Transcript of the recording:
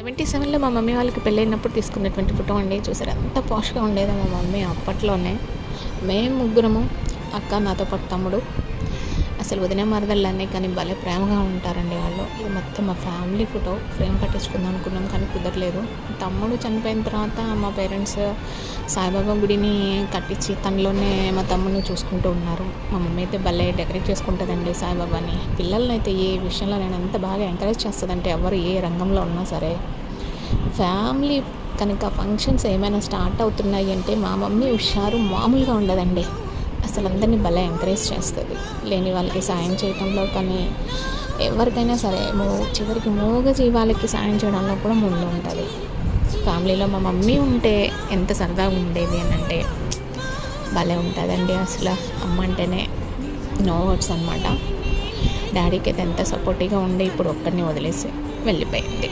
77లో మా మమ్మీ వాళ్ళకి పెళ్ళైనప్పుడు తీసుకున్నటువంటి ఫోటో అండి. చూసారు ఎంత పాష్‌గా ఉండేదో మా మమ్మీ అప్పట్లోనే. మేము ముగ్గురము, అక్క, నాతో పాటు తమ్ముడు. అసలు వదిన మరదళ్ళనే కానీ భలే ప్రేమగా ఉంటారండి వాళ్ళు. ఇది మొత్తం మా ఫ్యామిలీ ఫోటో. ఫ్రేమ్ కట్టించుకుందాం అనుకున్నాం కానీ కుదరలేదు. తమ్ముడు చనిపోయిన తర్వాత మా పేరెంట్స్ సాయిబాబా గుడిని కట్టించి తనలోనే మా తమ్ముడిని చూసుకుంటూ ఉన్నారు. మా మమ్మీ అయితే భలే డెకరేట్ చేసుకుంటుందండి సాయిబాబాని. పిల్లలనైతే ఏ విషయంలో నేను ఎంత బాగా ఎంకరేజ్ చేస్తుందంటే ఎవరు ఏ రంగంలో ఉన్నా సరే. ఫ్యామిలీ కనుక ఫంక్షన్స్ ఏమైనా స్టార్ట్ అవుతున్నాయి అంటే మా మమ్మీ హుషారు మామూలుగా ఉండదండి. అసలు అందరినీ భలే ఎంకరేజ్ చేస్తుంది. లేని వాళ్ళకి సాయం చేయటంలో కానీ ఎవరికైనా సరే చివరికి మూగ జీవాలకి సాయం చేయడంలో కూడా ముందు ఉంటుంది. ఫ్యామిలీలో మా మమ్మీ ఉంటే ఎంత సరదాగా ఉండేది అని అంటే భలే ఉంటుందండి. అసలు అమ్మ అంటేనే నో వర్డ్స్ అనమాట. డాడీకి అయితే ఎంత సపోర్టివ్గా ఉండి ఇప్పుడు ఒక్కడిని వదిలేసి వెళ్ళిపోయింది.